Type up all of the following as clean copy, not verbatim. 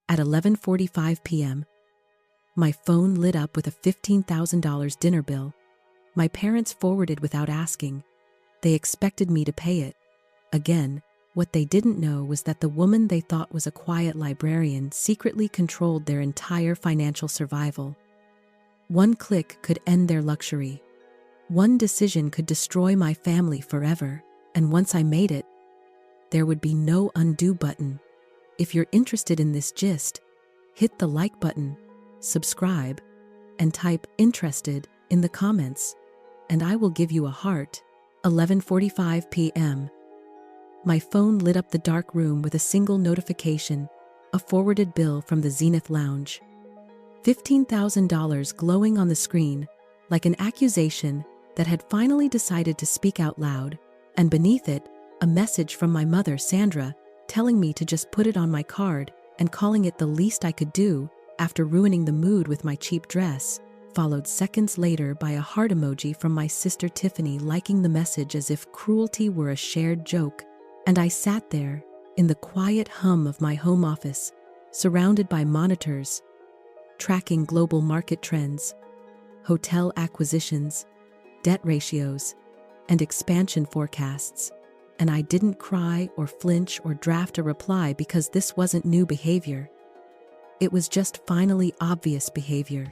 At 11:45 p.m., my phone lit up with a $15,000 dinner bill. My parents forwarded without asking. They expected me to pay it. Again, what they didn't know was that the woman they thought was a quiet librarian secretly controlled their entire financial survival. One click could end their luxury. One decision could destroy my family forever, and once I made it, there would be no undo button. If you're interested in this gist, hit the like button, subscribe, and type "interested" in the comments, and I will give you a heart. 11:45 p.m. My phone lit up the dark room with a single notification, a forwarded bill from the Zenith Lounge. $15,000 glowing on the screen, like an accusation that had finally decided to speak out loud, and beneath it, a message from my mother, Sandra, telling me to just put it on my card and calling it the least I could do after ruining the mood with my cheap dress, followed seconds later by a heart emoji from my sister Tiffany liking the message as if cruelty were a shared joke. And I sat there, in the quiet hum of my home office, surrounded by monitors, tracking global market trends, hotel acquisitions, debt ratios, and expansion forecasts. And I didn't cry or flinch or draft a reply because this wasn't new behavior. It was just finally obvious behavior.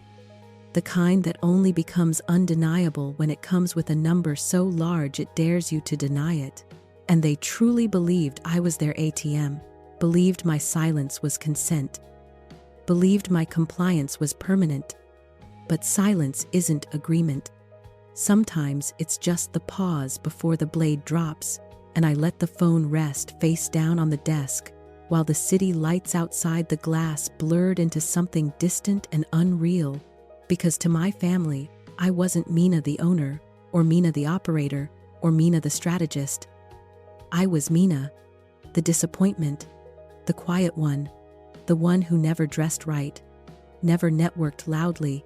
The kind that only becomes undeniable when it comes with a number so large it dares you to deny it. And they truly believed I was their ATM, believed my silence was consent, believed my compliance was permanent. But silence isn't agreement. Sometimes it's just the pause before the blade drops, and I let the phone rest face down on the desk, while the city lights outside the glass blurred into something distant and unreal, because to my family, I wasn't Mina the owner, or Mina the operator, or Mina the strategist. I was Mina, the disappointment, the quiet one, the one who never dressed right, never networked loudly,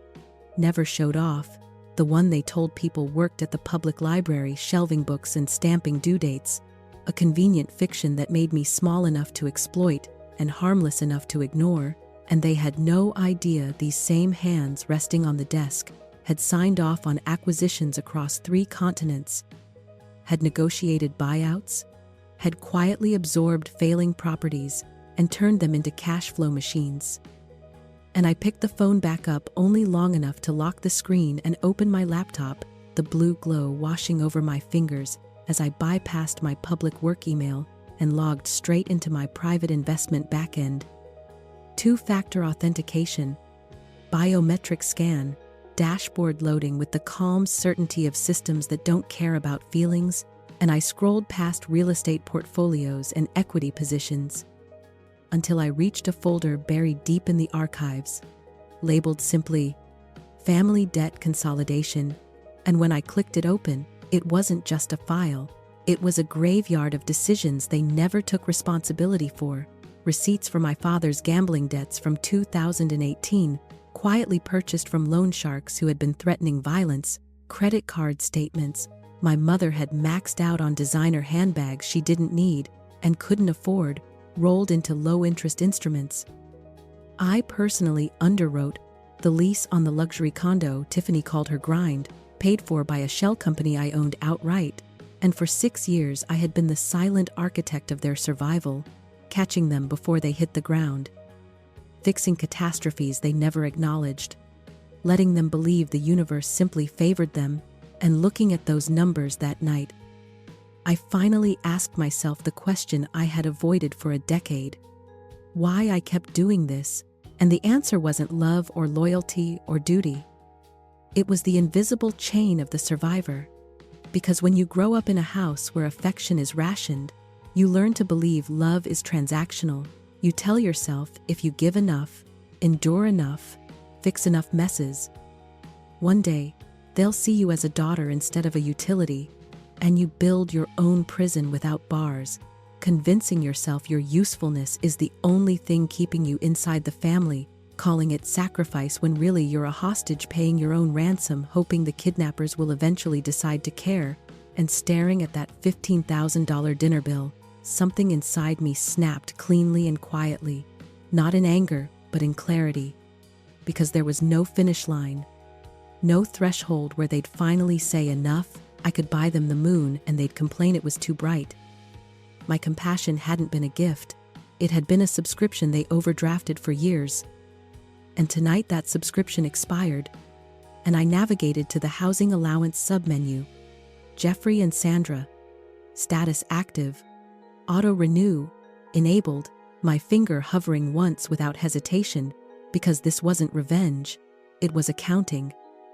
never showed off, the one they told people worked at the public library shelving books and stamping due dates, a convenient fiction that made me small enough to exploit and harmless enough to ignore, and they had no idea these same hands resting on the desk had signed off on acquisitions across 3 continents, had negotiated buyouts, had quietly absorbed failing properties and turned them into cash flow machines. And I picked the phone back up only long enough to lock the screen and open my laptop, the blue glow washing over my fingers as I bypassed my public work email and logged straight into my private investment backend. 2-factor authentication, biometric scan, dashboard loading with the calm certainty of systems that don't care about feelings, and I scrolled past real estate portfolios and equity positions until I reached a folder buried deep in the archives, labeled simply Family Debt Consolidation, and when I clicked it open, it wasn't just a file, it was a graveyard of decisions they never took responsibility for. Receipts for my father's gambling debts from 2018, quietly purchased from loan sharks who had been threatening violence, credit card statements. My mother had maxed out on designer handbags she didn't need and couldn't afford, rolled into low-interest instruments. I personally underwrote the lease on the luxury condo Tiffany called her grind, paid for by a shell company I owned outright, and for 6 years I had been the silent architect of their survival, catching them before they hit the ground, fixing catastrophes they never acknowledged, letting them believe the universe simply favored them. And looking at those numbers that night, I finally asked myself the question I had avoided for a decade: why I kept doing this, and the answer wasn't love or loyalty or duty. It was the invisible chain of the survivor. Because when you grow up in a house where affection is rationed, you learn to believe love is transactional. You tell yourself if you give enough, endure enough, fix enough messes, one day, they'll see you as a daughter instead of a utility, and you build your own prison without bars, convincing yourself your usefulness is the only thing keeping you inside the family, calling it sacrifice when really you're a hostage paying your own ransom, hoping the kidnappers will eventually decide to care. And staring at that $15,000 dinner bill, something inside me snapped cleanly and quietly. Not in anger, but in clarity. Because there was no finish line. No threshold where they'd finally say enough. I could buy them the moon and they'd complain it was too bright. My compassion hadn't been a gift. It had been a subscription they overdrafted for years. And tonight that subscription expired, and I navigated to the housing allowance submenu. Jeffrey and Sandra. Status active. Auto renew. Enabled. My finger hovering once without hesitation, because this wasn't revenge. It was accounting.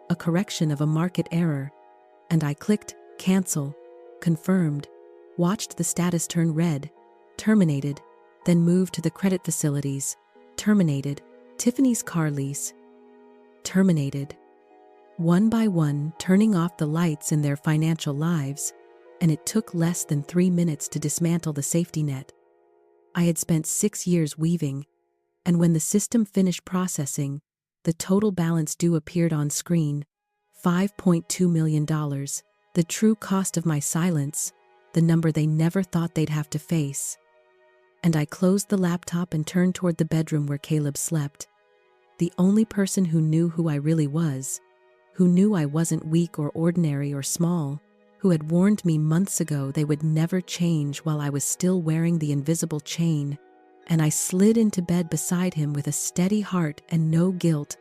A correction of a market error. And I clicked, cancel. Confirmed. Watched the status turn red. Terminated. Then moved to the credit facilities. Terminated. Tiffany's car lease. Terminated. One by one, turning off the lights in their financial lives, and it took less than 3 minutes to dismantle the safety net. I had spent 6 years weaving, and when the system finished processing, the total balance due appeared on screen, $5.2 million, the true cost of my silence, the number they never thought they'd have to face. And I closed the laptop and turned toward the bedroom where Caleb slept. The only person who knew who I really was, who knew I wasn't weak or ordinary or small, who had warned me months ago they would never change while I was still wearing the invisible chain, and I slid into bed beside him with a steady heart and no guilt,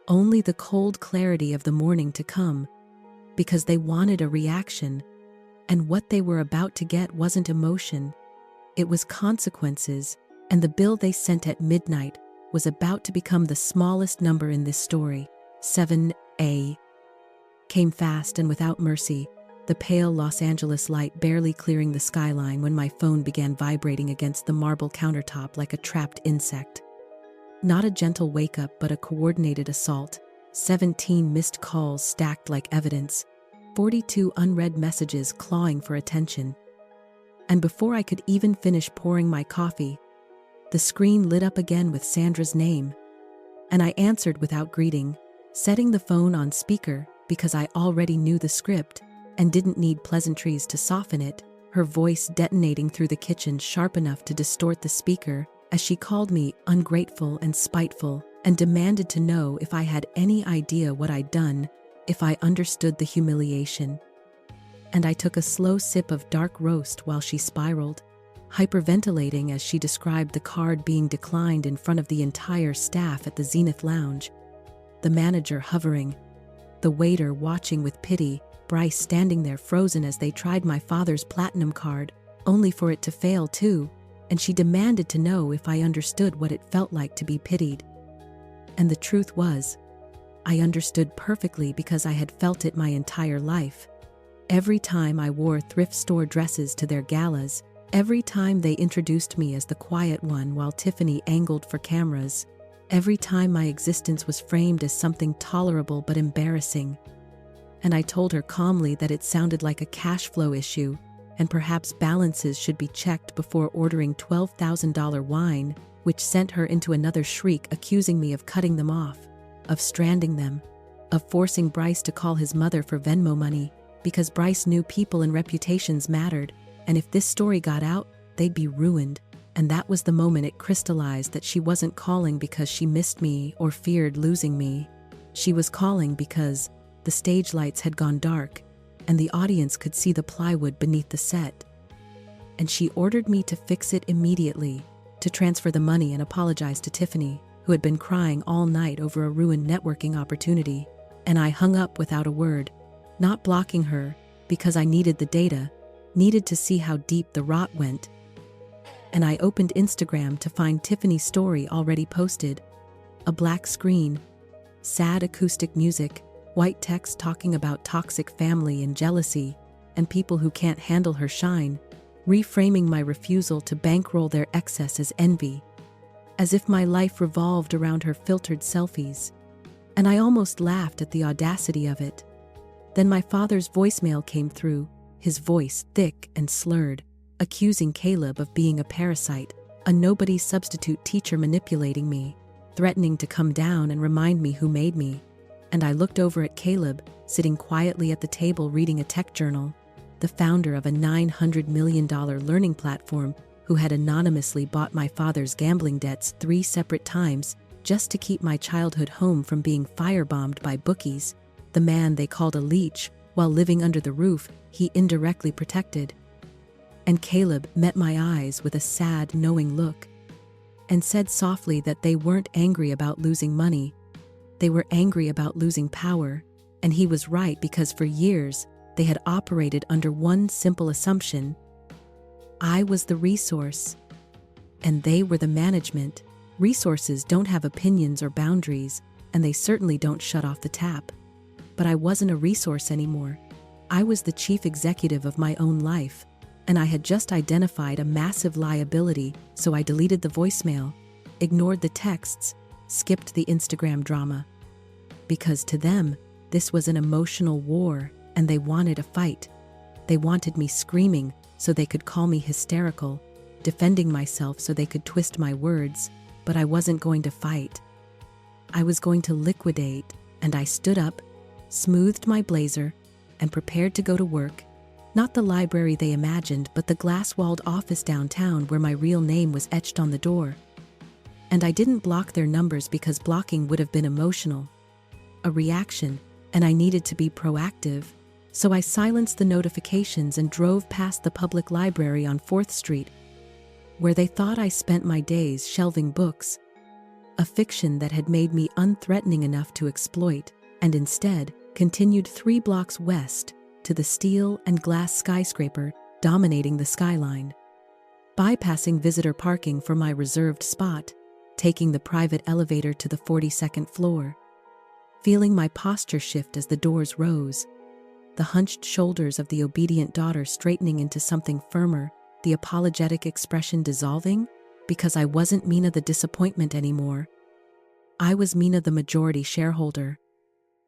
only the cold clarity of the morning to come, because they wanted a reaction, and what they were about to get wasn't emotion, it was consequences, and the bill they sent at midnight was about to become the smallest number in this story. 7A. Came fast and without mercy, the pale Los Angeles light barely clearing the skyline when my phone began vibrating against the marble countertop like a trapped insect. Not a gentle wake-up, but a coordinated assault. 17 missed calls stacked like evidence. 42 unread messages clawing for attention. And before I could even finish pouring my coffee, the screen lit up again with Sandra's name. And I answered without greeting, setting the phone on speaker because I already knew the script and didn't need pleasantries to soften it, her voice detonating through the kitchen sharp enough to distort the speaker as she called me ungrateful and spiteful and demanded to know if I had any idea what I'd done, if I understood the humiliation. And I took a slow sip of dark roast while she spiraled, hyperventilating as she described the card being declined in front of the entire staff at the Zenith Lounge, the manager hovering, the waiter watching with pity, Bryce standing there frozen as they tried my father's platinum card, only for it to fail too, and she demanded to know if I understood what it felt like to be pitied. And the truth was, I understood perfectly because I had felt it my entire life. Every time I wore thrift store dresses to their galas, every time they introduced me as the quiet one while Tiffany angled for cameras, every time my existence was framed as something tolerable but embarrassing. And I told her calmly that it sounded like a cash flow issue, and perhaps balances should be checked before ordering $12,000 wine, which sent her into another shriek accusing me of cutting them off, of stranding them, of forcing Bryce to call his mother for Venmo money, because Bryce knew people and reputations mattered, and if this story got out, they'd be ruined. And that was the moment it crystallized that she wasn't calling because she missed me or feared losing me. She was calling because the stage lights had gone dark, and the audience could see the plywood beneath the set. And she ordered me to fix it immediately, to transfer the money and apologize to Tiffany, who had been crying all night over a ruined networking opportunity. And I hung up without a word, not blocking her, because I needed the data, needed to see how deep the rot went. And I opened Instagram to find Tiffany's story already posted. A black screen, sad acoustic music, white text talking about toxic family and jealousy, and people who can't handle her shine, reframing my refusal to bankroll their excess as envy, as if my life revolved around her filtered selfies. And I almost laughed at the audacity of it. Then my father's voicemail came through, his voice thick and slurred, accusing Caleb of being a parasite, a nobody substitute teacher manipulating me, threatening to come down and remind me who made me. And I looked over at Caleb, sitting quietly at the table reading a tech journal, the founder of a $900 million learning platform, who who had anonymously bought my father's gambling debts 3 separate times just to keep my childhood home from being firebombed by bookies, the man they called a leech while living under the roof he indirectly protected. And Caleb met my eyes with a sad, knowing look and said softly that they weren't angry about losing money. They were angry about losing power, and he was right because for years they had operated under one simple assumption: I was the resource, and they were the management. Resources don't have opinions or boundaries, and they certainly don't shut off the tap. But I wasn't a resource anymore. I was the chief executive of my own life, and I had just identified a massive liability, so I deleted the voicemail, ignored the texts, skipped the Instagram drama. Because to them, this was an emotional war, and they wanted a fight. They wanted me screaming so they could call me hysterical, defending myself so they could twist my words, but I wasn't going to fight. I was going to liquidate, and I stood up, smoothed my blazer, and prepared to go to work. Not the library they imagined, but the glass-walled office downtown where my real name was etched on the door. And I didn't block their numbers because blocking would have been emotional, a reaction, and I needed to be proactive. So I silenced the notifications and drove past the public library on 4th Street, where they thought I spent my days shelving books, a fiction that had made me unthreatening enough to exploit, and instead continued 3 blocks west to the steel and glass skyscraper dominating the skyline. Bypassing visitor parking for my reserved spot, taking the private elevator to the 42nd floor, feeling my posture shift as the doors rose, the hunched shoulders of the obedient daughter straightening into something firmer, the apologetic expression dissolving, because I wasn't Mina the disappointment anymore. I was Mina the majority shareholder.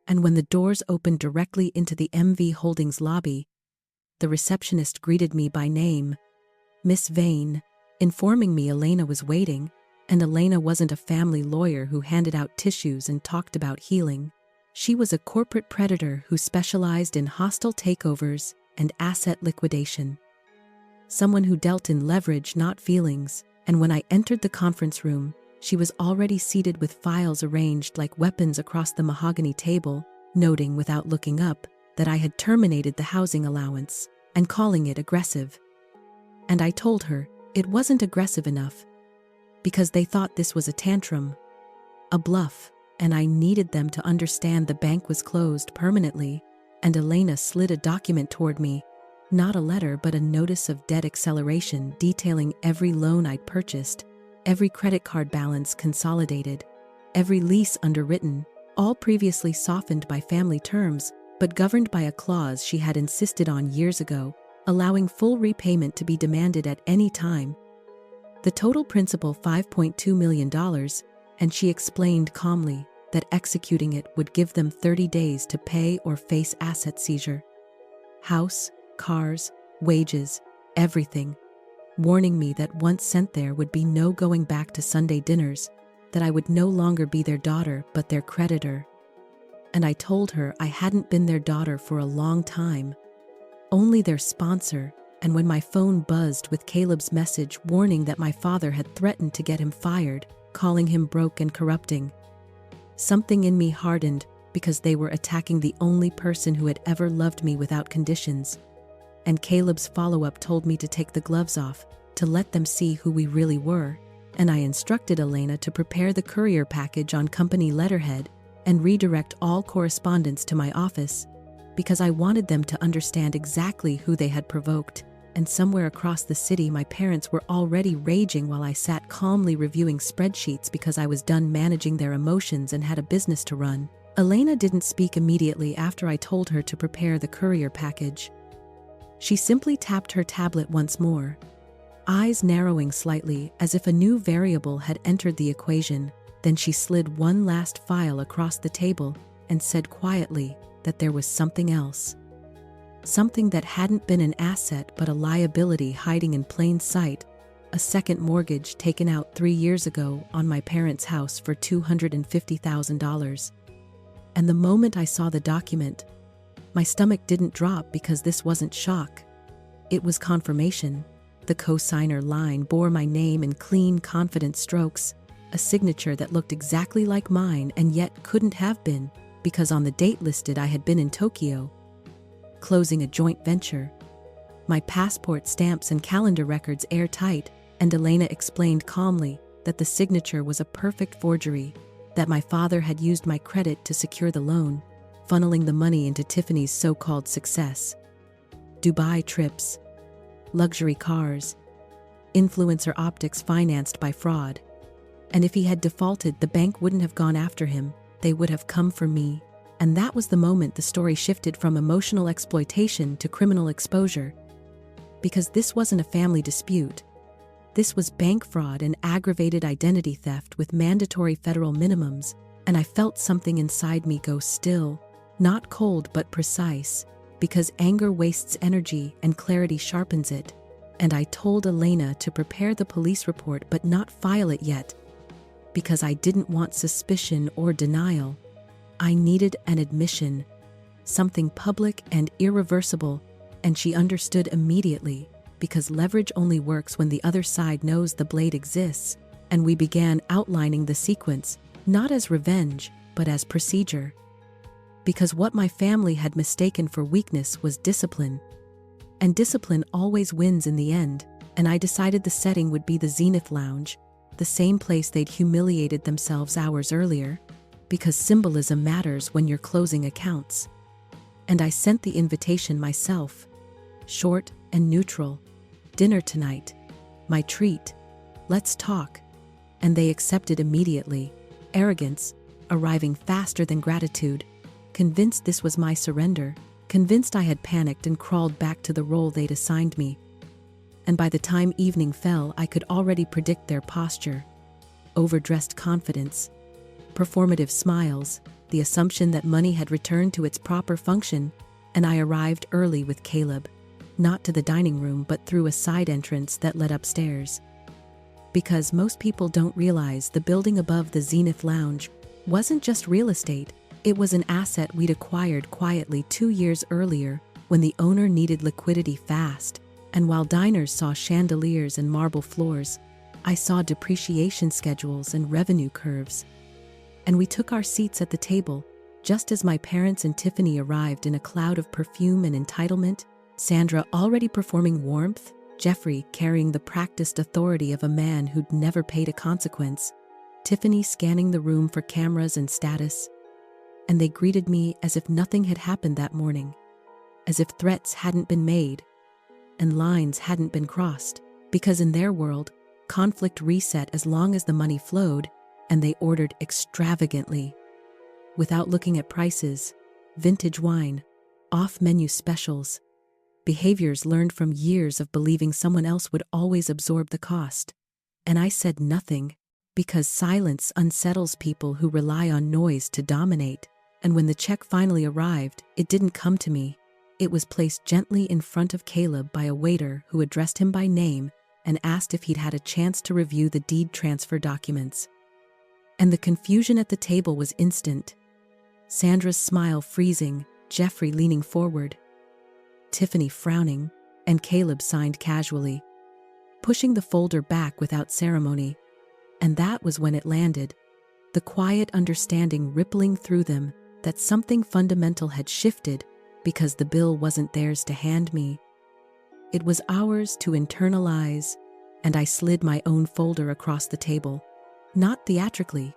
And when the doors opened directly into the MV Holdings lobby, the receptionist greeted me by name, Miss Vane, informing me Elena was waiting, and Elena wasn't a family lawyer who handed out tissues and talked about healing. She was a corporate predator who specialized in hostile takeovers and asset liquidation. Someone who dealt in leverage, not feelings, and when I entered the conference room, she was already seated with files arranged like weapons across the mahogany table, noting without looking up that I had terminated the housing allowance and calling it aggressive. And I told her it wasn't aggressive enough because they thought this was a tantrum, a bluff, and I needed them to understand the bank was closed permanently. And Elena slid a document toward me, not a letter but a notice of debt acceleration detailing every loan I'd purchased, every credit card balance consolidated, every lease underwritten, all previously softened by family terms, but governed by a clause she had insisted on years ago, allowing full repayment to be demanded at any time. The total principal $5.2 million, and she explained calmly that executing it would give them 30 days to pay or face asset seizure. House, cars, wages, everything. Warning me that once sent there would be no going back to Sunday dinners, that I would no longer be their daughter but their creditor. And I told her I hadn't been their daughter for a long time, only their sponsor, and when my phone buzzed with Caleb's message warning that my father had threatened to get him fired, calling him broke and corrupting, something in me hardened because they were attacking the only person who had ever loved me without conditions. And Caleb's follow-up told me to take the gloves off, to let them see who we really were, and I instructed Elena to prepare the courier package on company letterhead and redirect all correspondence to my office, because I wanted them to understand exactly who they had provoked. And somewhere across the city my parents were already raging while I sat calmly reviewing spreadsheets because I was done managing their emotions and had a business to run. Elena didn't speak immediately after I told her to prepare the courier package. She simply tapped her tablet once more, eyes narrowing slightly as if a new variable had entered the equation. Then she slid one last file across the table and said quietly that there was something else. Something that hadn't been an asset but a liability hiding in plain sight, a second mortgage taken out 3 years ago on my parents' house for $250,000. And the moment I saw the document, my stomach didn't drop because this wasn't shock. It was confirmation. The cosigner line bore my name in clean, confident strokes, a signature that looked exactly like mine and yet couldn't have been, because on the date listed I had been in Tokyo, closing a joint venture. My passport stamps and calendar records airtight, and Elena explained calmly that the signature was a perfect forgery, that my father had used my credit to secure the loan, funneling the money into Tiffany's so-called success. Dubai trips, luxury cars, influencer optics financed by fraud. And if he had defaulted, the bank wouldn't have gone after him, they would have come for me. And that was the moment the story shifted from emotional exploitation to criminal exposure. Because this wasn't a family dispute. This was bank fraud and aggravated identity theft with mandatory federal minimums, and I felt something inside me go still, not cold but precise, because anger wastes energy and clarity sharpens it. And I told Elena to prepare the police report but not file it yet, because I didn't want suspicion or denial. I needed an admission, something public and irreversible, and she understood immediately, because leverage only works when the other side knows the blade exists, and we began outlining the sequence, not as revenge, but as procedure. Because what my family had mistaken for weakness was discipline. And discipline always wins in the end, and I decided the setting would be the Zenith Lounge, the same place they'd humiliated themselves hours earlier, because symbolism matters when you're closing accounts. And I sent the invitation myself, short and neutral. Dinner tonight. My treat. Let's talk. And they accepted immediately. Arrogance, arriving faster than gratitude. Convinced this was my surrender. Convinced I had panicked and crawled back to the role they'd assigned me. And by the time evening fell, I could already predict their posture. Overdressed confidence. Performative smiles. The assumption that money had returned to its proper function. And I arrived early with Caleb. Not to the dining room, but through a side entrance that led upstairs. Because most people don't realize the building above the Zenith Lounge wasn't just real estate, it was an asset we'd acquired quietly 2 years earlier when the owner needed liquidity fast. And while diners saw chandeliers and marble floors, I saw depreciation schedules and revenue curves. And we took our seats at the table, just as my parents and Tiffany arrived in a cloud of perfume and entitlement. Sandra already performing warmth, Jeffrey carrying the practiced authority of a man who'd never paid a consequence, Tiffany scanning the room for cameras and status. And they greeted me as if nothing had happened that morning, as if threats hadn't been made and lines hadn't been crossed, because in their world, conflict reset as long as the money flowed, and they ordered extravagantly, without looking at prices, vintage wine, off-menu specials, behaviors learned from years of believing someone else would always absorb the cost. And I said nothing, because silence unsettles people who rely on noise to dominate. And when the check finally arrived, it didn't come to me. It was placed gently in front of Caleb by a waiter who addressed him by name and asked if he'd had a chance to review the deed transfer documents. And the confusion at the table was instant. Sandra's smile freezing, Jeffrey leaning forward, Tiffany frowning, and Caleb signed casually, pushing the folder back without ceremony. And that was when it landed, the quiet understanding rippling through them that something fundamental had shifted, because the bill wasn't theirs to hand me. It was ours to internalize, and I slid my own folder across the table. Not theatrically,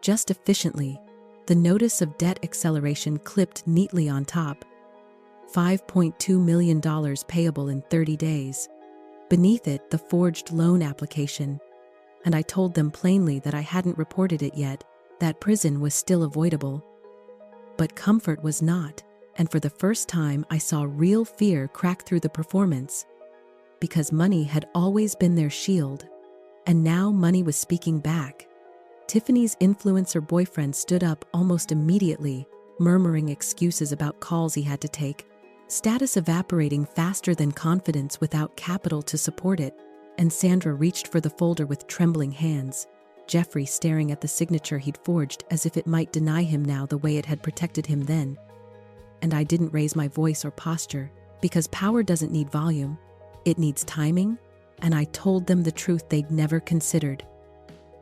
just efficiently, the notice of debt acceleration clipped neatly on top. $5.2 million payable in 30 days. Beneath it, the forged loan application. And I told them plainly that I hadn't reported it yet, that prison was still avoidable. But comfort was not, and for the first time I saw real fear crack through the performance. Because money had always been their shield, and now money was speaking back. Tiffany's influencer boyfriend stood up almost immediately, murmuring excuses about calls he had to take. Status evaporating faster than confidence without capital to support it, and Sandra reached for the folder with trembling hands, Jeffrey staring at the signature he'd forged as if it might deny him now the way it had protected him then. And I didn't raise my voice or posture, because power doesn't need volume. It needs timing, and I told them the truth they'd never considered.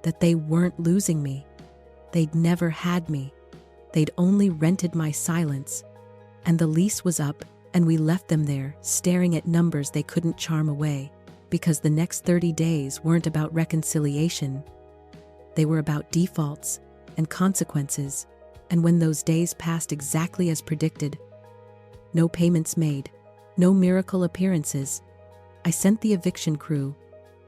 That they weren't losing me. They'd never had me. They'd only rented my silence. And the lease was up, and we left them there, staring at numbers they couldn't charm away, because the next 30 days weren't about reconciliation. They were about defaults and consequences, and when those days passed exactly as predicted, no payments made, no miracle appearances, I sent the eviction crew,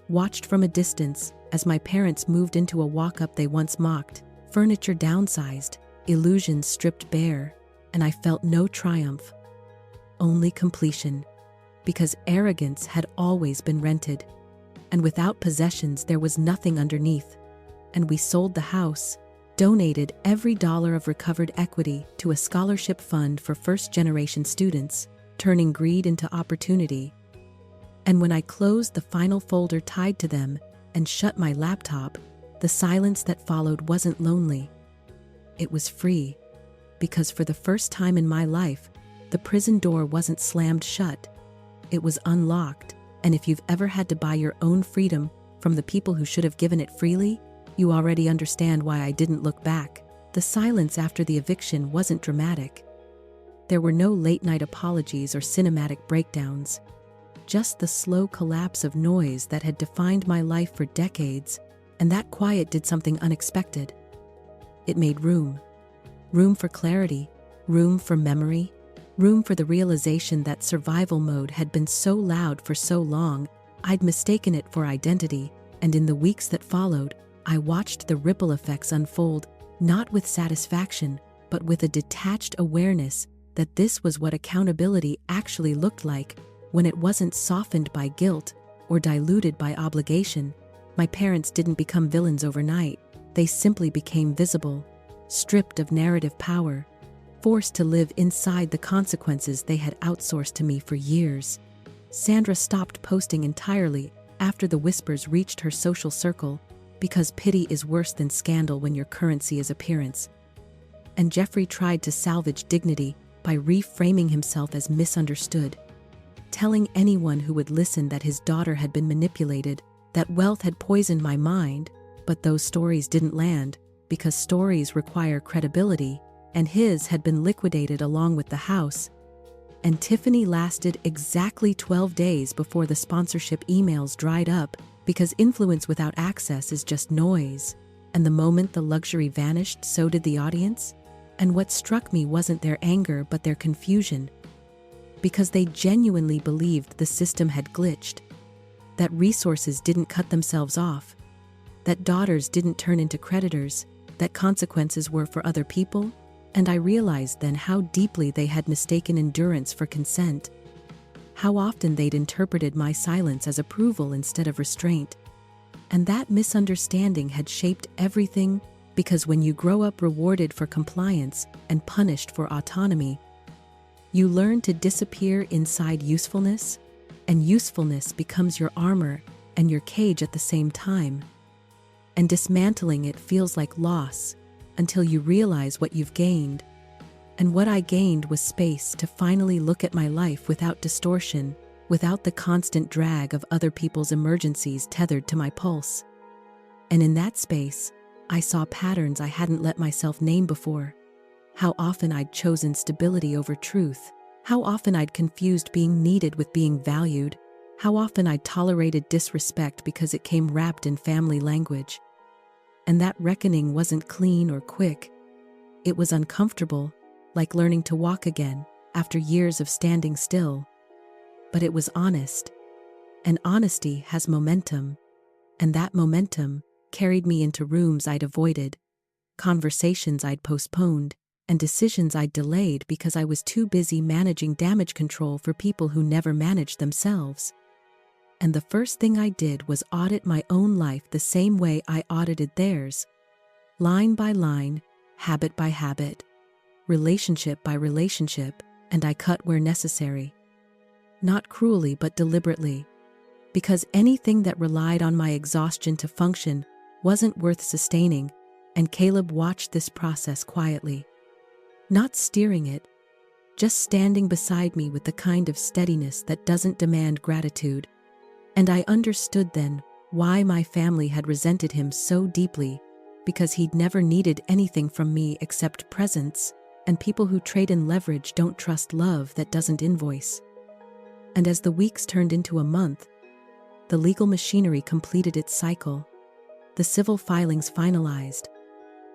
watched from a distance as my parents moved into a walk-up they once mocked, furniture downsized, illusions stripped bare, and I felt no triumph, only completion, because arrogance had always been rented, and without possessions there was nothing underneath. And we sold the house, donated every dollar of recovered equity to a scholarship fund for first-generation students, turning greed into opportunity. And when I closed the final folder tied to them and shut my laptop, the silence that followed wasn't lonely. It was free, because for the first time in my life, the prison door wasn't slammed shut. It was unlocked, and if you've ever had to buy your own freedom from the people who should have given it freely, you already understand why I didn't look back. The silence after the eviction wasn't dramatic. There were no late-night apologies or cinematic breakdowns. Just the slow collapse of noise that had defined my life for decades, and that quiet did something unexpected. It made room. Room for clarity, room for memory, room for the realization that survival mode had been so loud for so long, I'd mistaken it for identity, and in the weeks that followed, I watched the ripple effects unfold, not with satisfaction, but with a detached awareness that this was what accountability actually looked like when it wasn't softened by guilt or diluted by obligation. My parents didn't become villains overnight. They simply became visible, stripped of narrative power, forced to live inside the consequences they had outsourced to me for years. Sandra stopped posting entirely after the whispers reached her social circle, because pity is worse than scandal when your currency is appearance. And Jeffrey tried to salvage dignity by reframing himself as misunderstood, telling anyone who would listen that his daughter had been manipulated, that wealth had poisoned my mind, but those stories didn't land, because stories require credibility, and his had been liquidated along with the house. And Tiffany lasted exactly 12 days before the sponsorship emails dried up, because influence without access is just noise. And the moment the luxury vanished, so did the audience. And what struck me wasn't their anger, but their confusion. Because they genuinely believed the system had glitched, that resources didn't cut themselves off, that daughters didn't turn into creditors, that consequences were for other people. And I realized then how deeply they had mistaken endurance for consent. How often they'd interpreted my silence as approval instead of restraint. And that misunderstanding had shaped everything, because when you grow up rewarded for compliance and punished for autonomy, you learn to disappear inside usefulness, and usefulness becomes your armor and your cage at the same time. And dismantling it feels like loss, until you realize what you've gained. And what I gained was space to finally look at my life without distortion, without the constant drag of other people's emergencies tethered to my pulse. And in that space, I saw patterns I hadn't let myself name before. How often I'd chosen stability over truth. How often I'd confused being needed with being valued. How often I'd tolerated disrespect because it came wrapped in family language. And that reckoning wasn't clean or quick. It was uncomfortable, like learning to walk again after years of standing still. But it was honest. And honesty has momentum. And that momentum carried me into rooms I'd avoided, conversations I'd postponed, and decisions I'd delayed because I was too busy managing damage control for people who never managed themselves. And the first thing I did was audit my own life the same way I audited theirs. Line by line, habit by habit, relationship by relationship, and I cut where necessary. Not cruelly, but deliberately. Because anything that relied on my exhaustion to function wasn't worth sustaining, and Caleb watched this process quietly. Not steering it, just standing beside me with the kind of steadiness that doesn't demand gratitude. And I understood then why my family had resented him so deeply, because he'd never needed anything from me except presence, and people who trade in leverage don't trust love that doesn't invoice. And as the weeks turned into a month, the legal machinery completed its cycle. The civil filings finalized.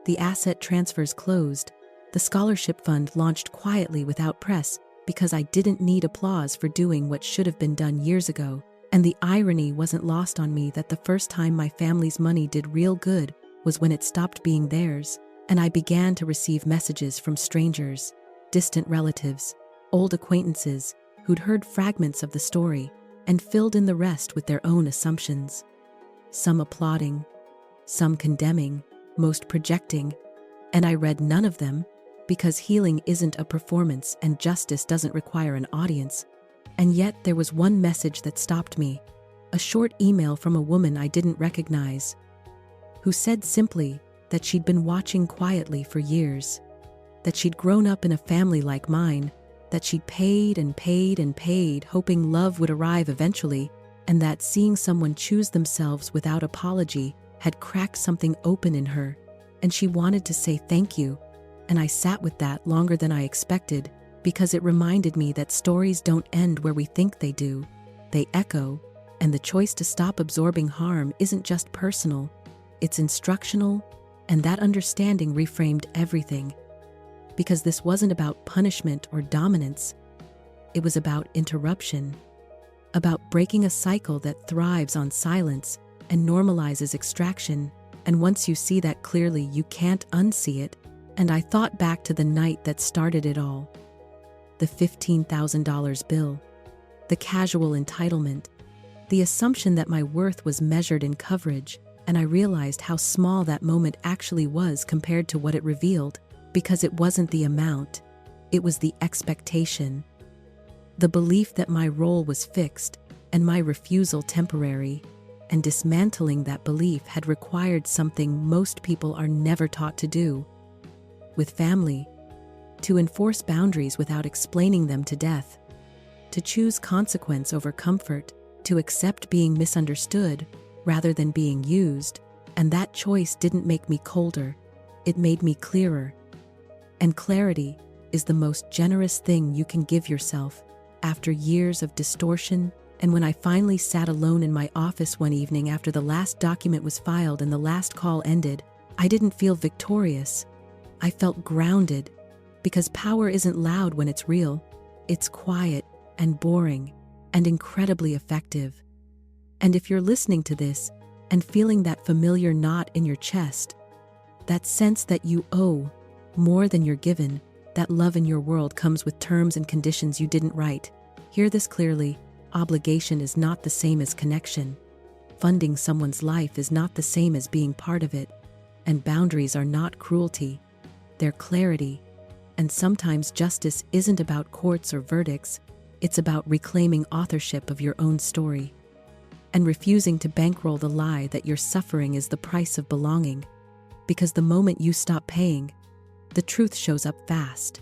The asset transfers closed. The scholarship fund launched quietly without press because I didn't need applause for doing what should have been done years ago. And the irony wasn't lost on me that the first time my family's money did real good was when it stopped being theirs, and I began to receive messages from strangers, distant relatives, old acquaintances who'd heard fragments of the story and filled in the rest with their own assumptions. Some applauding, some condemning, most projecting, and I read none of them because healing isn't a performance and justice doesn't require an audience. And yet there was one message that stopped me, a short email from a woman I didn't recognize, who said simply that she'd been watching quietly for years, that she'd grown up in a family like mine, that she'd paid and paid and paid, hoping love would arrive eventually, and that seeing someone choose themselves without apology had cracked something open in her, and she wanted to say thank you. And I sat with that longer than I expected, because it reminded me that stories don't end where we think they do. They echo, and the choice to stop absorbing harm isn't just personal, it's instructional, and that understanding reframed everything. Because this wasn't about punishment or dominance, it was about interruption, about breaking a cycle that thrives on silence and normalizes extraction, and once you see that clearly, you can't unsee it. And I thought back to the night that started it all. The $15,000 bill, the casual entitlement, the assumption that my worth was measured in coverage, and I realized how small that moment actually was compared to what it revealed, because it wasn't the amount, it was the expectation. The belief that my role was fixed and my refusal temporary, and dismantling that belief had required something most people are never taught to do. With family, to enforce boundaries without explaining them to death, to choose consequence over comfort, to accept being misunderstood rather than being used, and that choice didn't make me colder, it made me clearer. And clarity is the most generous thing you can give yourself after years of distortion. And when I finally sat alone in my office one evening after the last document was filed and the last call ended, I didn't feel victorious. I felt grounded, because power isn't loud when it's real. It's quiet and boring and incredibly effective. And if you're listening to this and feeling that familiar knot in your chest, that sense that you owe more than you're given, that love in your world comes with terms and conditions you didn't write, hear this clearly. Obligation is not the same as connection. Funding someone's life is not the same as being part of it. And boundaries are not cruelty. They're clarity. And sometimes justice isn't about courts or verdicts, it's about reclaiming authorship of your own story. And refusing to bankroll the lie that your suffering is the price of belonging. Because the moment you stop paying, the truth shows up fast.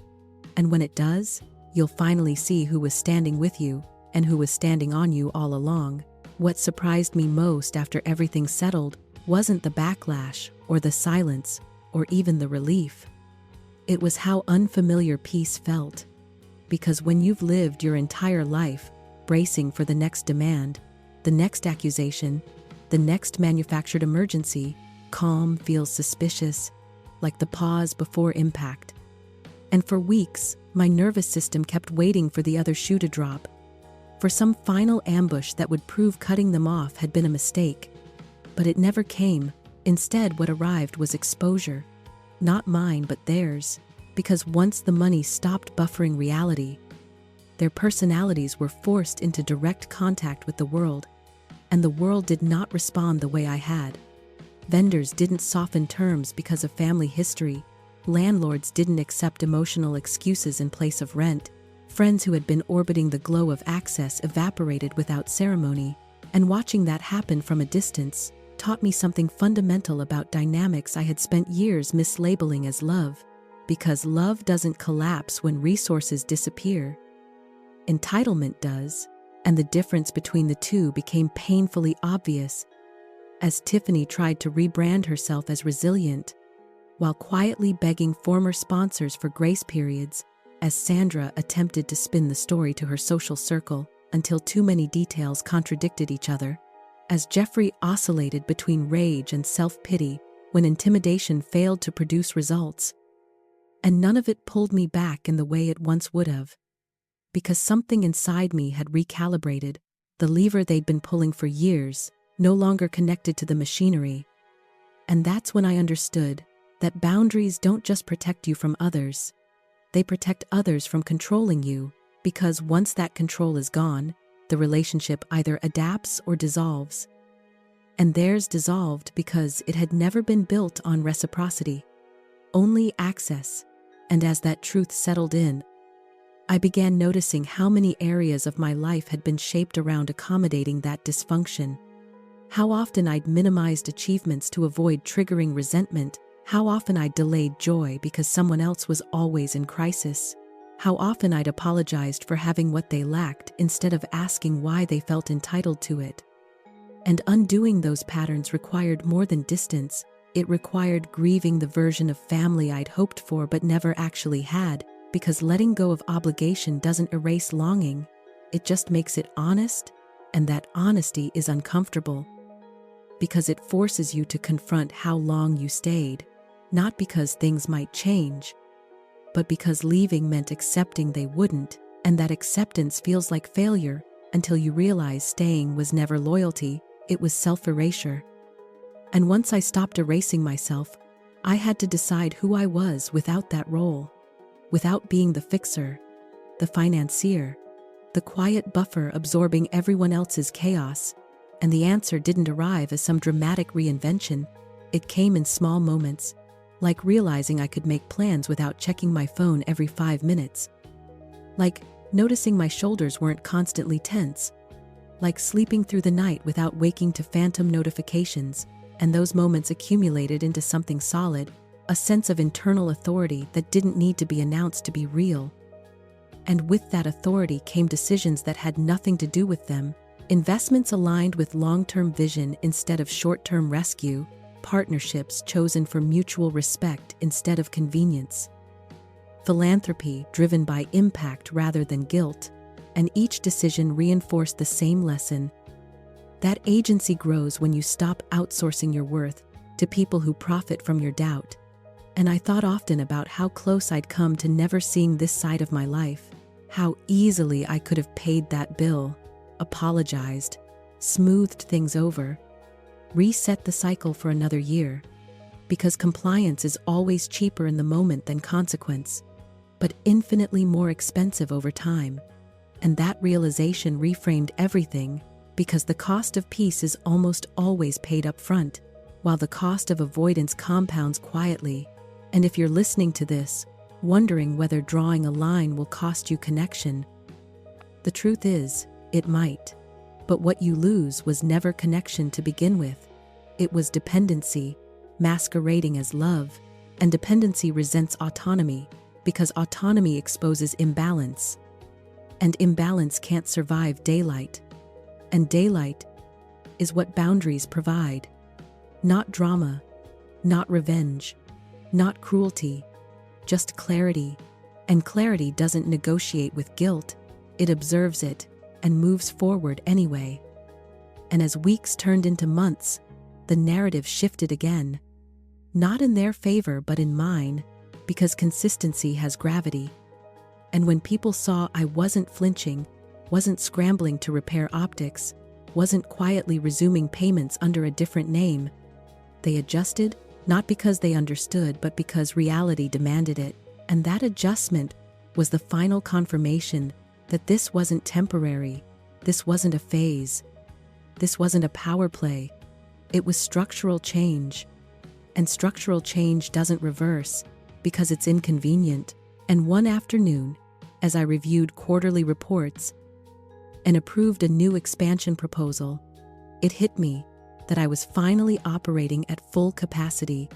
And when it does, you'll finally see who was standing with you and who was standing on you all along. What surprised me most after everything settled wasn't the backlash or the silence or even the relief. It was how unfamiliar peace felt. Because when you've lived your entire life bracing for the next demand, the next accusation, the next manufactured emergency, calm feels suspicious, like the pause before impact. And for weeks, my nervous system kept waiting for the other shoe to drop, for some final ambush that would prove cutting them off had been a mistake. But it never came. Instead, what arrived was exposure. Not mine, but theirs. Because once the money stopped buffering reality, their personalities were forced into direct contact with the world, and the world did not respond the way I had. Vendors didn't soften terms because of family history. Landlords didn't accept emotional excuses in place of rent. Friends who had been orbiting the glow of access evaporated without ceremony. And watching that happen from a distance taught me something fundamental about dynamics I had spent years mislabeling as love. Because love doesn't collapse when resources disappear. Entitlement does. and the difference between the two became painfully obvious as Tiffany tried to rebrand herself as resilient, while quietly begging former sponsors for grace periods, as Sandra attempted to spin the story to her social circle until too many details contradicted each other, as Jeffrey oscillated between rage and self-pity when intimidation failed to produce results. And none of it pulled me back in the way it once would have, because something inside me had recalibrated. The lever they'd been pulling for years no longer connected to the machinery. And that's when I understood that boundaries don't just protect you from others, they protect others from controlling you, because once that control is gone, the relationship either adapts or dissolves. And theirs dissolved because it had never been built on reciprocity, only access. And as that truth settled in, I began noticing how many areas of my life had been shaped around accommodating that dysfunction. How often I'd minimized achievements to avoid triggering resentment, how often I'd delayed joy because someone else was always in crisis, how often I'd apologized for having what they lacked instead of asking why they felt entitled to it. And undoing those patterns required more than distance. It required grieving the version of family I'd hoped for but never actually had, because letting go of obligation doesn't erase longing, it just makes it honest, and that honesty is uncomfortable, because it forces you to confront how long you stayed, not because things might change, but because leaving meant accepting they wouldn't, and that acceptance feels like failure until you realize staying was never loyalty, it was self-erasure. And once I stopped erasing myself, I had to decide who I was without that role, without being the fixer, the financier, the quiet buffer absorbing everyone else's chaos. And the answer didn't arrive as some dramatic reinvention. It came in small moments, like realizing I could make plans without checking my phone every 5 minutes, like noticing my shoulders weren't constantly tense, like sleeping through the night without waking to phantom notifications. And those moments accumulated into something solid, a sense of internal authority that didn't need to be announced to be real. And with that authority came decisions that had nothing to do with them, investments aligned with long-term vision instead of short-term rescue, partnerships chosen for mutual respect instead of convenience, philanthropy driven by impact rather than guilt, and each decision reinforced the same lesson. That agency grows when you stop outsourcing your worth to people who profit from your doubt. And I thought often about how close I'd come to never seeing this side of my life, how easily I could have paid that bill, apologized, smoothed things over, reset the cycle for another year, because compliance is always cheaper in the moment than consequence, but infinitely more expensive over time. And that realization reframed everything, because the cost of peace is almost always paid up front, while the cost of avoidance compounds quietly. And if you're listening to this, wondering whether drawing a line will cost you connection, the truth is, it might. But what you lose was never connection to begin with. It was dependency, masquerading as love, and dependency resents autonomy, because autonomy exposes imbalance. And imbalance can't survive daylight. And daylight is what boundaries provide. Not drama, not revenge, not cruelty, just clarity. And clarity doesn't negotiate with guilt, it observes it and moves forward anyway. And as weeks turned into months, the narrative shifted again. Not in their favor but in mine, because consistency has gravity. And when people saw I wasn't flinching, wasn't scrambling to repair optics, wasn't quietly resuming payments under a different name, they adjusted, not because they understood but because reality demanded it. And that adjustment was the final confirmation that this wasn't temporary, this wasn't a phase, this wasn't a power play, it was structural change. And structural change doesn't reverse, because it's inconvenient. And one afternoon, as I reviewed quarterly reports and approved a new expansion proposal, it hit me that I was finally operating at full capacity,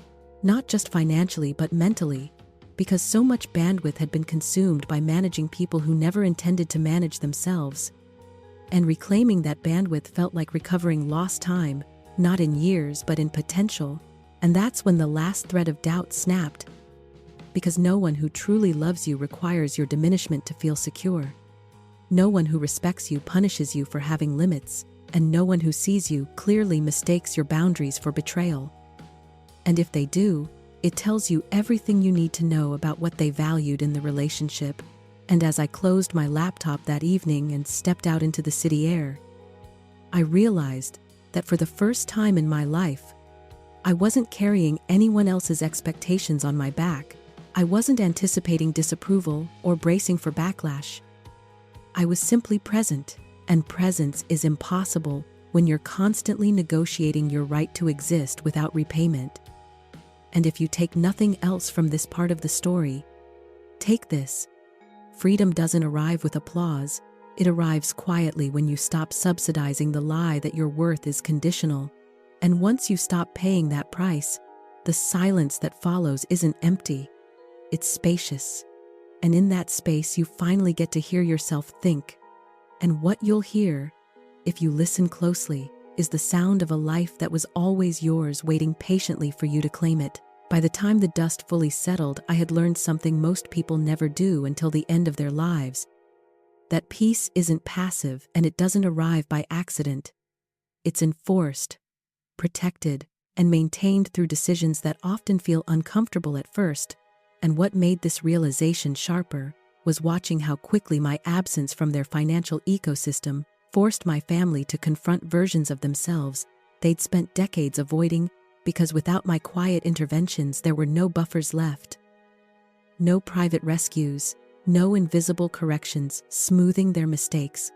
not just financially but mentally, because so much bandwidth had been consumed by managing people who never intended to manage themselves. And reclaiming that bandwidth felt like recovering lost time, not in years but in potential. And that's when the last thread of doubt snapped. Because no one who truly loves you requires your diminishment to feel secure. No one who respects you punishes you for having limits, and no one who sees you clearly mistakes your boundaries for betrayal. And if they do, it tells you everything you need to know about what they valued in the relationship. And as I closed my laptop that evening and stepped out into the city air, I realized that for the first time in my life, I wasn't carrying anyone else's expectations on my back. I wasn't anticipating disapproval or bracing for backlash. I was simply present, and presence is impossible when you're constantly negotiating your right to exist without repayment. And if you take nothing else from this part of the story, take this. Freedom doesn't arrive with applause. It arrives quietly when you stop subsidizing the lie that your worth is conditional. And once you stop paying that price, the silence that follows isn't empty. It's spacious. And in that space, you finally get to hear yourself think. And what you'll hear, if you listen closely, is the sound of a life that was always yours, waiting patiently for you to claim it. By the time the dust fully settled, I had learned something most people never do until the end of their lives. That peace isn't passive, and it doesn't arrive by accident. It's enforced, protected, and maintained through decisions that often feel uncomfortable at first. And what made this realization sharper was watching how quickly my absence from their financial ecosystem forced my family to confront versions of themselves they'd spent decades avoiding, because without my quiet interventions there were no buffers left. No private rescues, no invisible corrections smoothing their mistakes.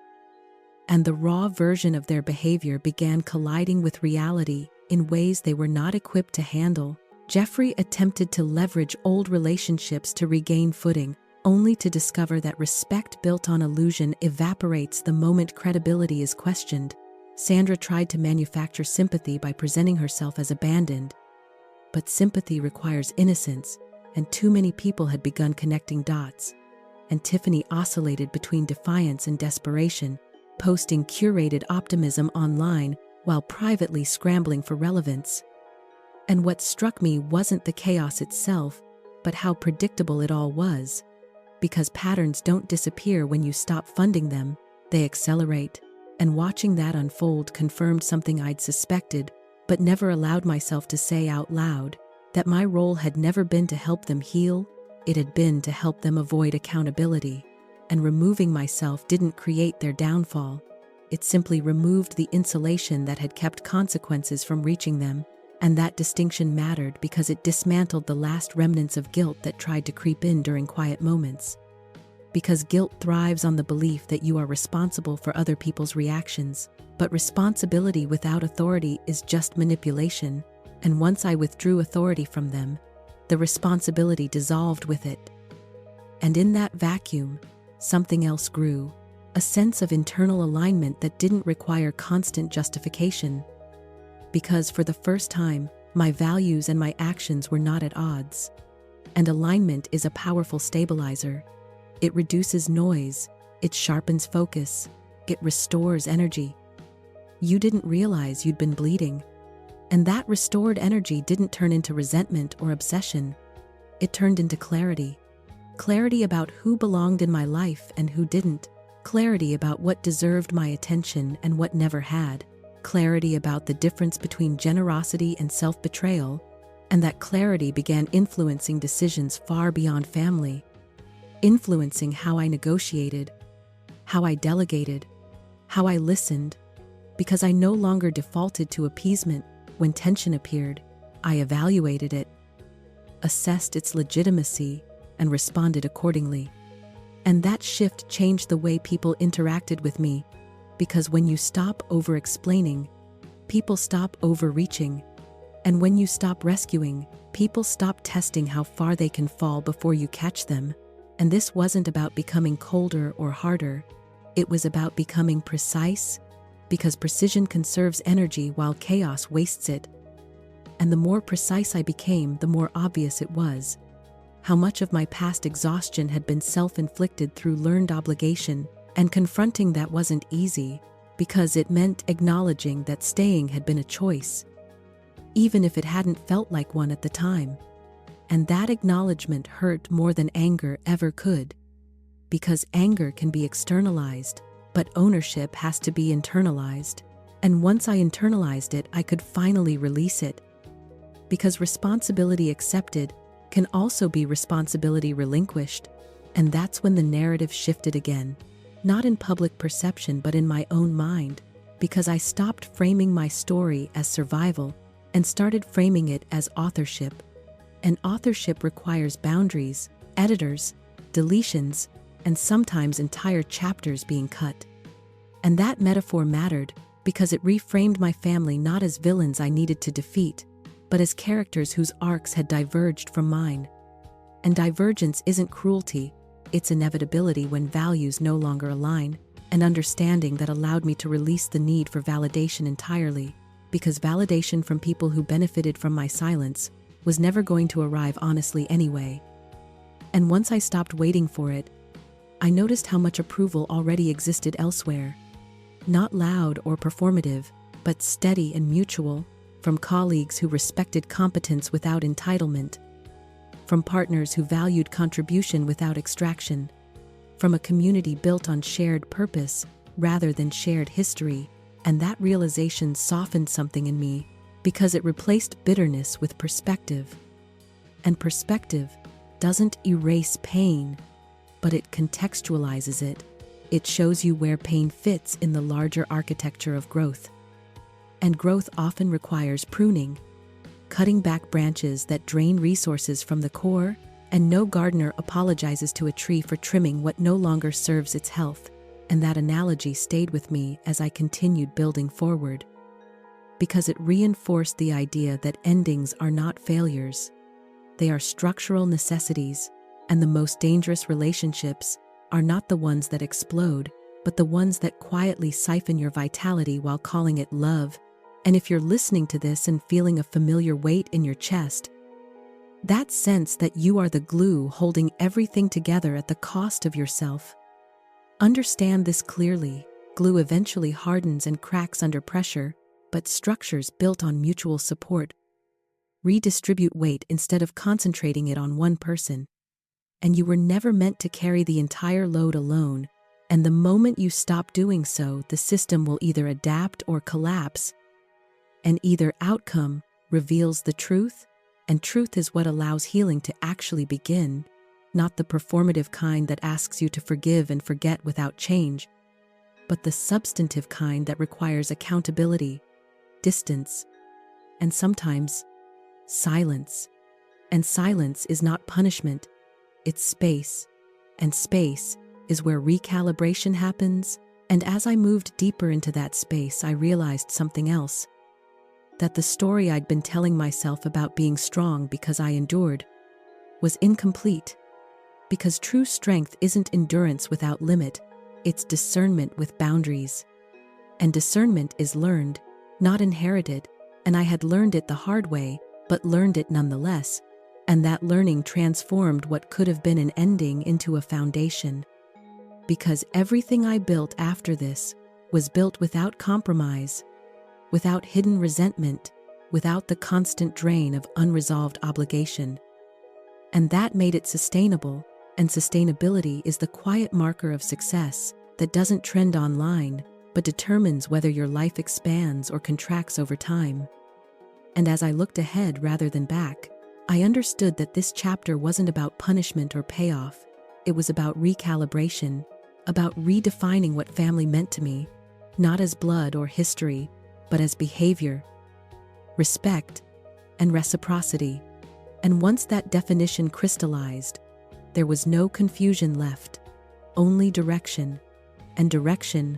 And the raw version of their behavior began colliding with reality in ways they were not equipped to handle. Jeffrey attempted to leverage old relationships to regain footing, only to discover that respect built on illusion evaporates the moment credibility is questioned. Sandra tried to manufacture sympathy by presenting herself as abandoned. But sympathy requires innocence, and too many people had begun connecting dots. And Tiffany oscillated between defiance and desperation, posting curated optimism online while privately scrambling for relevance. And what struck me wasn't the chaos itself, but how predictable it all was. Because patterns don't disappear when you stop funding them, they accelerate. And watching that unfold confirmed something I'd suspected, but never allowed myself to say out loud, that my role had never been to help them heal, it had been to help them avoid accountability. And removing myself didn't create their downfall. It simply removed the insulation that had kept consequences from reaching them. And that distinction mattered because it dismantled the last remnants of guilt that tried to creep in during quiet moments. Because guilt thrives on the belief that you are responsible for other people's reactions, but responsibility without authority is just manipulation, and once I withdrew authority from them, the responsibility dissolved with it. And in that vacuum, something else grew, a sense of internal alignment that didn't require constant justification. Because for the first time, my values and my actions were not at odds. And alignment is a powerful stabilizer. It reduces noise, it sharpens focus, it restores energy. You didn't realize you'd been bleeding. And that restored energy didn't turn into resentment or obsession. It turned into clarity. Clarity about who belonged in my life and who didn't. Clarity about what deserved my attention and what never had. Clarity about the difference between generosity and self-betrayal, and that clarity began influencing decisions far beyond family, influencing how I negotiated, how I delegated, how I listened, because I no longer defaulted to appeasement. When tension appeared, I evaluated it, assessed its legitimacy, and responded accordingly. And that shift changed the way people interacted with me. Because when you stop over-explaining, people stop overreaching. And when you stop rescuing, people stop testing how far they can fall before you catch them. And this wasn't about becoming colder or harder. It was about becoming precise, because precision conserves energy while chaos wastes it. And the more precise I became, the more obvious it was. How much of my past exhaustion had been self-inflicted through learned obligation, And confronting that wasn't easy, because it meant acknowledging that staying had been a choice, even if it hadn't felt like one at the time. And that acknowledgement hurt more than anger ever could, because anger can be externalized, but ownership has to be internalized. And once I internalized it, I could finally release it. Because responsibility accepted can also be responsibility relinquished, and that's when the narrative shifted again. Not in public perception, but in my own mind, because I stopped framing my story as survival and started framing it as authorship. And authorship requires boundaries, editors, deletions, and sometimes entire chapters being cut. And that metaphor mattered because it reframed my family not as villains I needed to defeat, but as characters whose arcs had diverged from mine. And divergence isn't cruelty, it's inevitability when values no longer align, an understanding that allowed me to release the need for validation entirely, because validation from people who benefited from my silence was never going to arrive honestly anyway. And once I stopped waiting for it, I noticed how much approval already existed elsewhere. Not loud or performative, but steady and mutual, from colleagues who respected competence without entitlement, from partners who valued contribution without extraction, from a community built on shared purpose rather than shared history. And that realization softened something in me, because it replaced bitterness with perspective. And perspective doesn't erase pain, but it contextualizes it. It shows you where pain fits in the larger architecture of growth. And growth often requires pruning, cutting back branches that drain resources from the core, and no gardener apologizes to a tree for trimming what no longer serves its health. And that analogy stayed with me as I continued building forward, because it reinforced the idea that endings are not failures. They are structural necessities, and the most dangerous relationships are not the ones that explode, but the ones that quietly siphon your vitality while calling it love. And if you're listening to this and feeling a familiar weight in your chest, that sense that you are the glue holding everything together at the cost of yourself, understand this clearly. Glue eventually hardens and cracks under pressure, but structures built on mutual support redistribute weight instead of concentrating it on one person. And you were never meant to carry the entire load alone, and the moment you stop doing so, the system will either adapt or collapse. And either outcome reveals the truth, and truth is what allows healing to actually begin, not the performative kind that asks you to forgive and forget without change, but the substantive kind that requires accountability, distance, and sometimes silence. And silence is not punishment, it's space. And space is where recalibration happens. And as I moved deeper into that space, I realized something else. That the story I'd been telling myself about being strong because I endured was incomplete. Because true strength isn't endurance without limit, it's discernment with boundaries. And discernment is learned, not inherited, and I had learned it the hard way, but learned it nonetheless. And that learning transformed what could have been an ending into a foundation. Because everything I built after this was built without compromise, without hidden resentment, without the constant drain of unresolved obligation. And that made it sustainable, and sustainability is the quiet marker of success that doesn't trend online, but determines whether your life expands or contracts over time. And as I looked ahead rather than back, I understood that this chapter wasn't about punishment or payoff. It was about recalibration, about redefining what family meant to me, not as blood or history, but as behavior, respect, and reciprocity. And once that definition crystallized, there was no confusion left, only direction. And direction,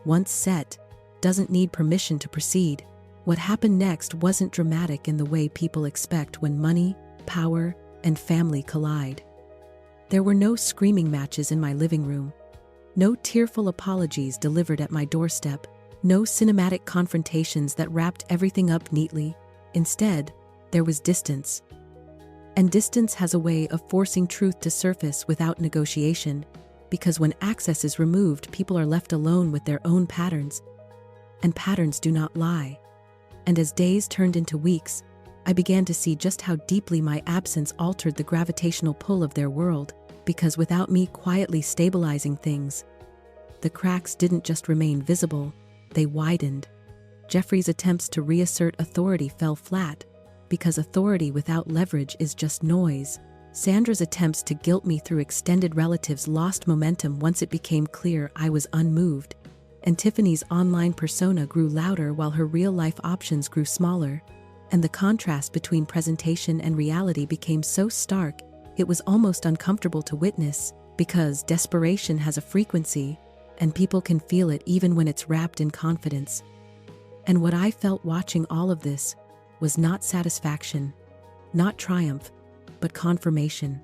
once set, doesn't need permission to proceed. What happened next wasn't dramatic in the way people expect when money, power, and family collide. There were no screaming matches in my living room, no tearful apologies delivered at my doorstep, no cinematic confrontations that wrapped everything up neatly. Instead, there was distance. And distance has a way of forcing truth to surface without negotiation. because when access is removed, people are left alone with their own patterns, and patterns do not lie. And as days turned into weeks, I began to see just how deeply my absence altered the gravitational pull of their world, because without me quietly stabilizing things, the cracks didn't just remain visible, they widened. Jeffrey's attempts to reassert authority fell flat, because authority without leverage is just noise. Sandra's attempts to guilt me through extended relatives lost momentum once it became clear I was unmoved, and Tiffany's online persona grew louder while her real-life options grew smaller, and the contrast between presentation and reality became so stark it was almost uncomfortable to witness, because desperation has a frequency, and people can feel it even when it's wrapped in confidence. And what I felt watching all of this was not satisfaction, not triumph, but confirmation.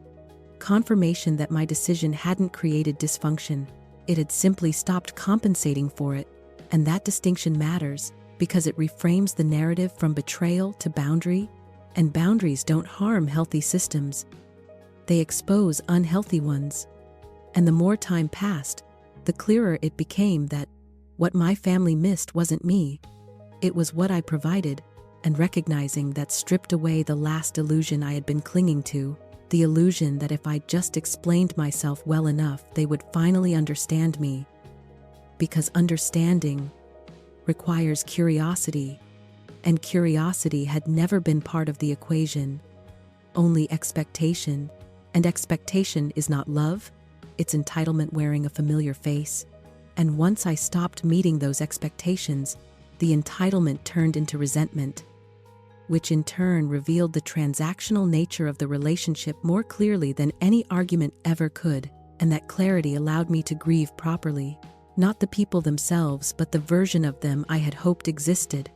Confirmation that my decision hadn't created dysfunction, it had simply stopped compensating for it. And that distinction matters, because it reframes the narrative from betrayal to boundary, and boundaries don't harm healthy systems. They expose unhealthy ones. And the more time passed, the clearer it became that what my family missed wasn't me, it was what I provided. And recognizing that stripped away the last illusion I had been clinging to, the illusion that if I just explained myself well enough, they would finally understand me. Because understanding requires curiosity, and curiosity had never been part of the equation, only expectation, and expectation is not love, it's entitlement wearing a familiar face. And once I stopped meeting those expectations, the entitlement turned into resentment, which in turn revealed the transactional nature of the relationship more clearly than any argument ever could, and that clarity allowed me to grieve properly, not the people themselves but the version of them I had hoped existed,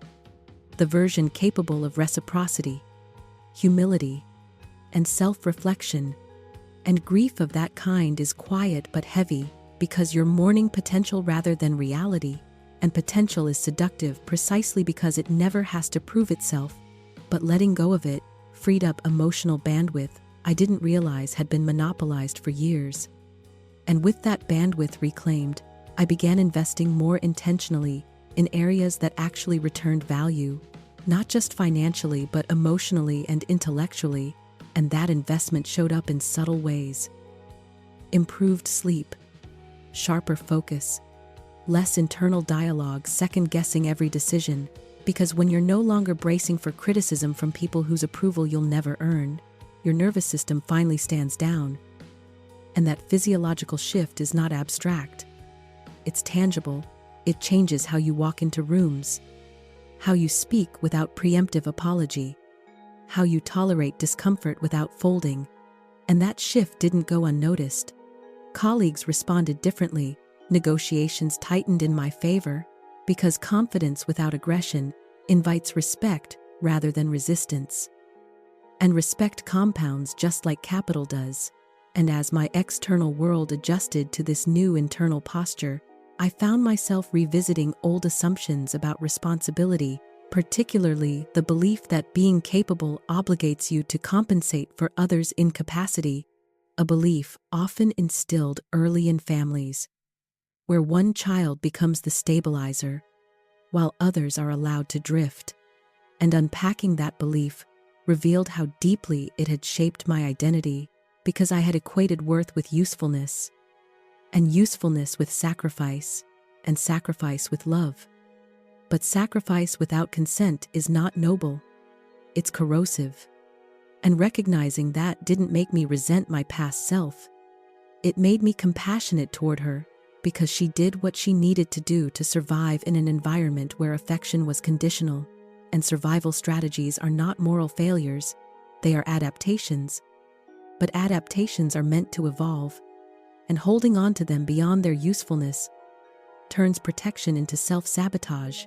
the version capable of reciprocity, humility, and self-reflection. And grief of that kind is quiet but heavy, because you're mourning potential rather than reality, and potential is seductive precisely because it never has to prove itself. But letting go of it freed up emotional bandwidth I didn't realize had been monopolized for years. And with that bandwidth reclaimed, I began investing more intentionally in areas that actually returned value, not just financially but emotionally and intellectually, and that investment showed up in subtle ways. Improved sleep, sharper focus, less internal dialogue second-guessing every decision, because when you're no longer bracing for criticism from people whose approval you'll never earn, your nervous system finally stands down. And that physiological shift is not abstract. It's tangible. It changes how you walk into rooms, how you speak without preemptive apology, how you tolerate discomfort without folding. And that shift didn't go unnoticed. Colleagues responded differently, negotiations tightened in my favor, because confidence without aggression invites respect rather than resistance. And respect compounds just like capital does. And as my external world adjusted to this new internal posture, I found myself revisiting old assumptions about responsibility, particularly the belief that being capable obligates you to compensate for others' incapacity, a belief often instilled early in families, where one child becomes the stabilizer, while others are allowed to drift. And unpacking that belief revealed how deeply it had shaped my identity, because I had equated worth with usefulness, and usefulness with sacrifice, and sacrifice with love. But sacrifice without consent is not noble. It's corrosive. And recognizing that didn't make me resent my past self. It made me compassionate toward her, because she did what she needed to do to survive in an environment where affection was conditional, and survival strategies are not moral failures, they are adaptations. But adaptations are meant to evolve, and holding on to them beyond their usefulness turns protection into self-sabotage.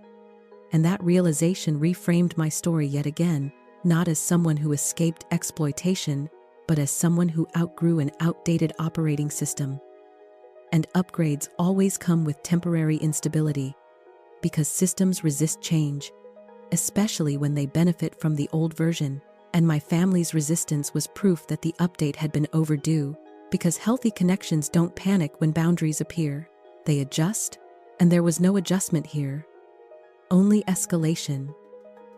And that realization reframed my story yet again, not as someone who escaped exploitation, but as someone who outgrew an outdated operating system. And upgrades always come with temporary instability, because systems resist change, especially when they benefit from the old version. And my family's resistance was proof that the update had been overdue, Because healthy connections don't panic when boundaries appear. They adjust, and there was no adjustment here. Only escalation,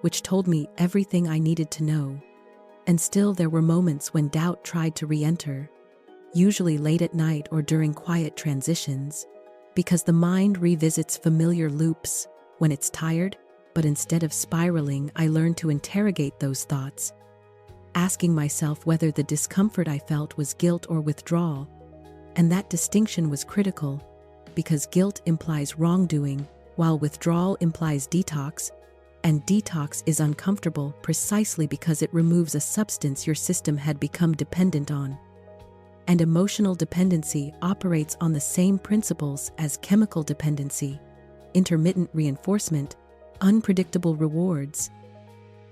which told me everything I needed to know. And still there were moments when doubt tried to re-enter, usually late at night or during quiet transitions, because the mind revisits familiar loops when it's tired. But instead of spiraling, I learned to interrogate those thoughts, asking myself whether the discomfort I felt was guilt or withdrawal. And that distinction was critical, because guilt implies wrongdoing, while withdrawal implies detox, and detox is uncomfortable precisely because it removes a substance your system had become dependent on. And emotional dependency operates on the same principles as chemical dependency: intermittent reinforcement, unpredictable rewards,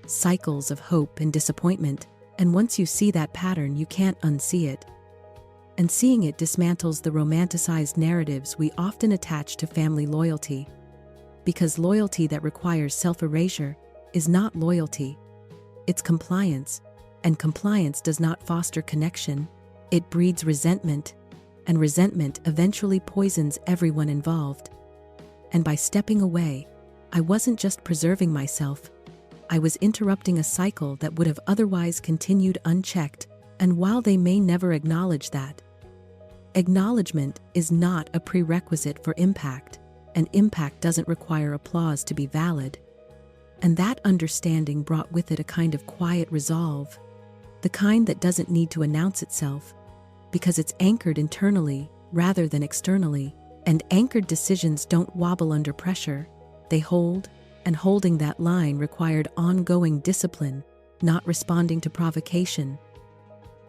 cycles of hope and disappointment, and once you see that pattern, you can't unsee it. And seeing it dismantles the romanticized narratives we often attach to family loyalty. Because loyalty that requires self-erasure is not loyalty, it's compliance, and compliance does not foster connection, it breeds resentment, and resentment eventually poisons everyone involved. And by stepping away, I wasn't just preserving myself, I was interrupting a cycle that would have otherwise continued unchecked. And while they may never acknowledge that, acknowledgement is not a prerequisite for impact, and impact doesn't require applause to be valid. And that understanding brought with it a kind of quiet resolve, the kind that doesn't need to announce itself, because it's anchored internally rather than externally, and anchored decisions don't wobble under pressure. They hold, and holding that line required ongoing discipline, not responding to provocation,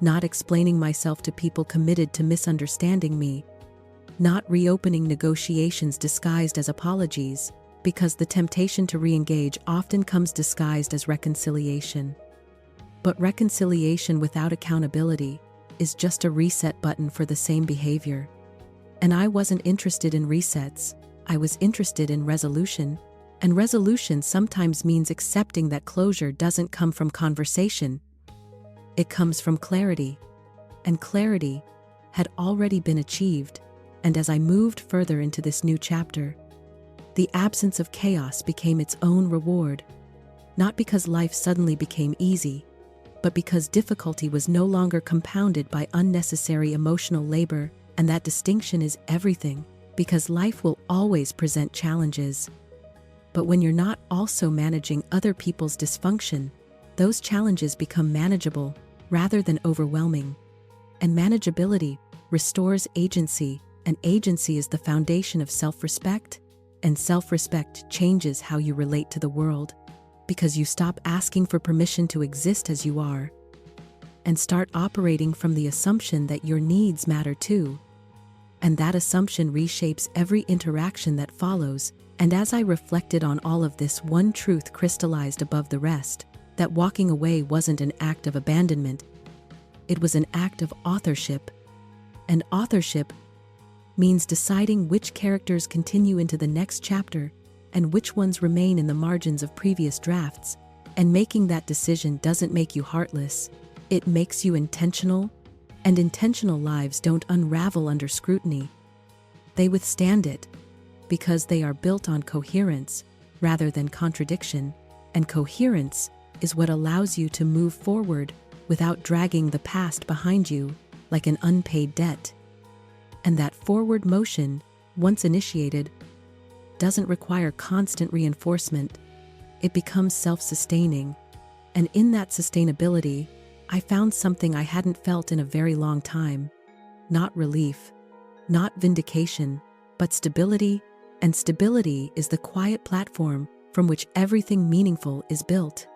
not explaining myself to people committed to misunderstanding me, not reopening negotiations disguised as apologies, because the temptation to re-engage often comes disguised as reconciliation. But reconciliation without accountability is just a reset button for the same behavior. And I wasn't interested in resets, I was interested in resolution. And resolution sometimes means accepting that closure doesn't come from conversation. It comes from clarity. And clarity had already been achieved. And as I moved further into this new chapter, the absence of chaos became its own reward. Not because life suddenly became easy, but because difficulty was no longer compounded by unnecessary emotional labor. And that distinction is everything, because life will always present challenges. But when you're not also managing other people's dysfunction, those challenges become manageable rather than overwhelming. And manageability restores agency, and agency is the foundation of self-respect, and self-respect changes how you relate to the world, because you stop asking for permission to exist as you are, and start operating from the assumption that your needs matter too. And that assumption reshapes every interaction that follows. And as I reflected on all of this, one truth crystallized above the rest: that walking away wasn't an act of abandonment, it was an act of authorship. And authorship means deciding which characters continue into the next chapter and which ones remain in the margins of previous drafts. And making that decision doesn't make you heartless, it makes you intentional. And intentional lives don't unravel under scrutiny. They withstand it, because they are built on coherence rather than contradiction, and coherence is what allows you to move forward without dragging the past behind you like an unpaid debt. And that forward motion, once initiated, doesn't require constant reinforcement. It becomes self-sustaining, and in that sustainability, I found something I hadn't felt in a very long time. Not relief, not vindication, but stability. And stability is the quiet platform from which everything meaningful is built.